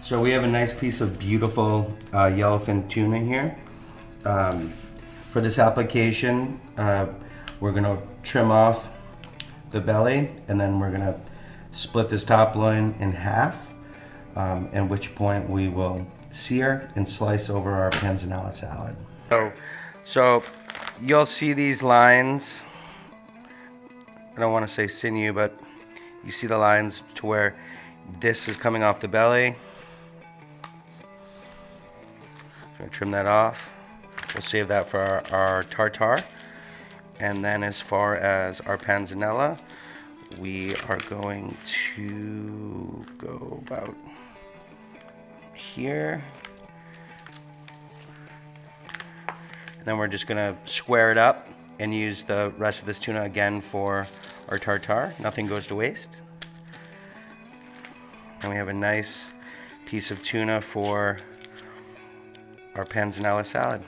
So we have a nice piece of beautiful yellowfin tuna here. For this application, we're gonna trim off the belly, and then we're gonna split this top loin in half, at which point we will sear and slice over our panzanella salad. So you'll see these lines. I don't want to say sinew, but you see the lines to where this is coming off the belly. I'm gonna trim that off. We'll save that for our tartare. And then as far as our panzanella, we are going to go about here. And then we're just gonna square it up and use the rest of this tuna again for our tartare. Nothing goes to waste. And we have a nice piece of tuna for our panzanella salad.